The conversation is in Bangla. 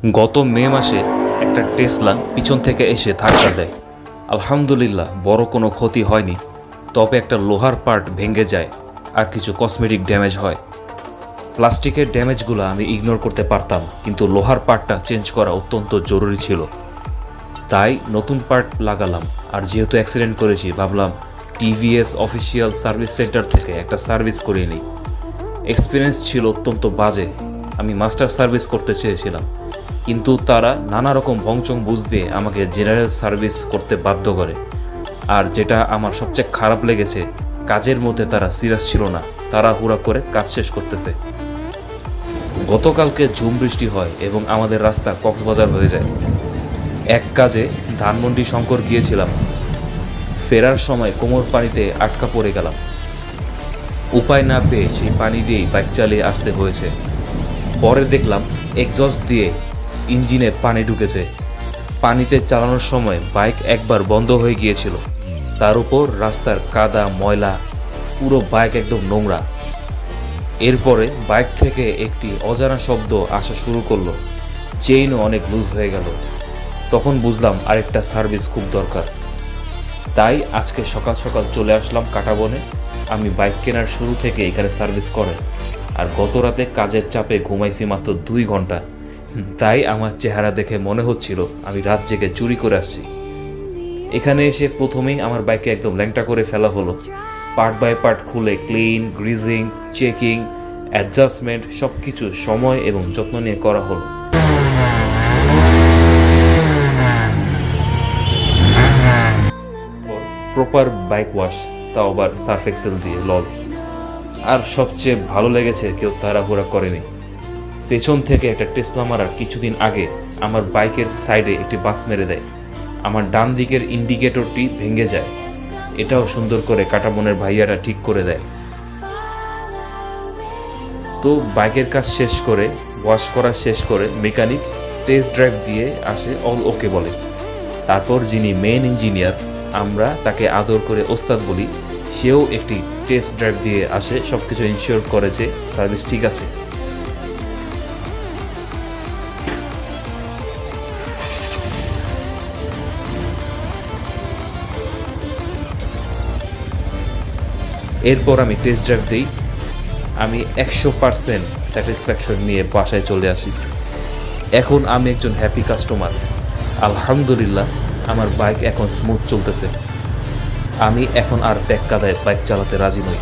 গত মে মাসে একটা টেসলা পিছন থেকে এসে ধাক্কা দেয়। আলহামদুলিল্লাহ বড় কোনো ক্ষতি হয়নি, তবে একটা লোহার পার্ট ভেঙে যায় আর কিছু কসমেটিক ড্যামেজ হয়। প্লাস্টিকের ড্যামেজগুলো আমি ইগনোর করতে পারতাম, কিন্তু লোহার পার্টটা চেঞ্জ করা অত্যন্ত জরুরি ছিল। তাই নতুন পার্ট লাগালাম। আর যেহেতু অ্যাক্সিডেন্ট করেছি, ভাবলাম টিভিএস অফিসিয়াল সার্ভিস সেন্টার থেকে একটা সার্ভিস করিয়ে নিই। এক্সপিরিয়েন্স ছিল অত্যন্ত বাজে। আমি মাস্টার সার্ভিস করতে চেয়েছিলাম, কিন্তু তারা নানা রকম ভংচং বুঝ দিয়ে আমাকে জেনারেল সার্ভিস করতে বাধ্য করে। আর যেটা আমার সবচেয়ে খারাপ লেগেছে, কাজের মধ্যে তারা সিরিয়াস ছিল না, তারা হুড়া করে কাজ শেষ করতেছে। গতকালকে ঝুম বৃষ্টি হয় এবং আমাদের রাস্তা কক্সবাজার হয়ে যায়। এক কাজে ধানমন্ডি শঙ্কর গিয়েছিলাম। ফেরার সময় কোমর পানিতে আটকা পড়ে গেলাম। উপায় না পেয়ে সেই পানি দিয়েই বাইক চালিয়ে আসতে হয়েছে। পরে দেখলাম এক্সস্ট দিয়ে ইঞ্জিনে পানি ঢুকেছে। পানিতে চালানোর সময় বাইক একবার বন্ধ হয়ে গিয়েছিল। তার উপর রাস্তার কাদা ময়লা, পুরো বাইক একদম নোংরা। এরপরে বাইক থেকে একটি অজানা শব্দ আসা শুরু করলো। চেইনও অনেক লুজ হয়ে গেল। তখন বুঝলাম আরেকটা সার্ভিস খুব দরকার। তাই আজকে সকাল সকাল চলে আসলাম কাঁটাবনে। আমি বাইক কেনার শুরু থেকে এখানে সার্ভিস করে, আর গত রাতে কাজের চাপে ঘুমাইছি মাত্র 2 ঘন্টা। তাই আমার চেহারা দেখে মনে হচ্ছিল আমি রাত জেগে চুরি করে আসছি। এখানে এসে প্রথমেই আমার বাইকে একদম ল্যাংটা করে ফেলা হলো। পার্ট বাই পার্ট খুলে ক্লিন, গ্রিজিং, চেকিং, অ্যাডজাস্টমেন্ট সব কিছু সময় এবং যত্ন নিয়ে করা হলো। প্রপার বাইক ওয়াশ, তাও আবার সার্ফ এক্সেল দিয়ে, লল। আর সবচেয়ে ভালো লেগেছে কেউ তাড়াহুড়া করেনি। পেছন থেকে একটা টেসলা মারার কিছুদিন আগে আমার বাইকের সাইডে একটি বাস মেরে দেয়। আমার ডান দিকের ইন্ডিকেটরটি ভেঙে যায়। এটাও সুন্দর করে কাঁটাবনের ভাইয়াটা ঠিক করে দেয়। তো বাইকের কাজ শেষ করে, ওয়াশ করা শেষ করে মেকানিক টেস্ট ড্রাইভ দিয়ে আসে, অল ওকে বলে। তারপর যিনি মেইন ইঞ্জিনিয়ার, আমরা তাকে আদর করে ওস্তাদ বলি, সেও একটি টেস্ট ড্রাইভ দিয়ে আসে, সব কিছু ইনশিওর করে যে সার্ভিস ঠিক আছে। এরপর আমি টেস্ট ড্রাইভ দিই। আমি 100% স্যাটিসফ্যাকশন নিয়ে বাসায় চলে আসি। এখন আমি একজন হ্যাপি কাস্টমার। আলহামদুলিল্লাহ, আমার বাইক এখন স্মুথ চলতেছে। আমি এখন আর ব্যাক কাদায় বাইক চালাতে রাজি নই।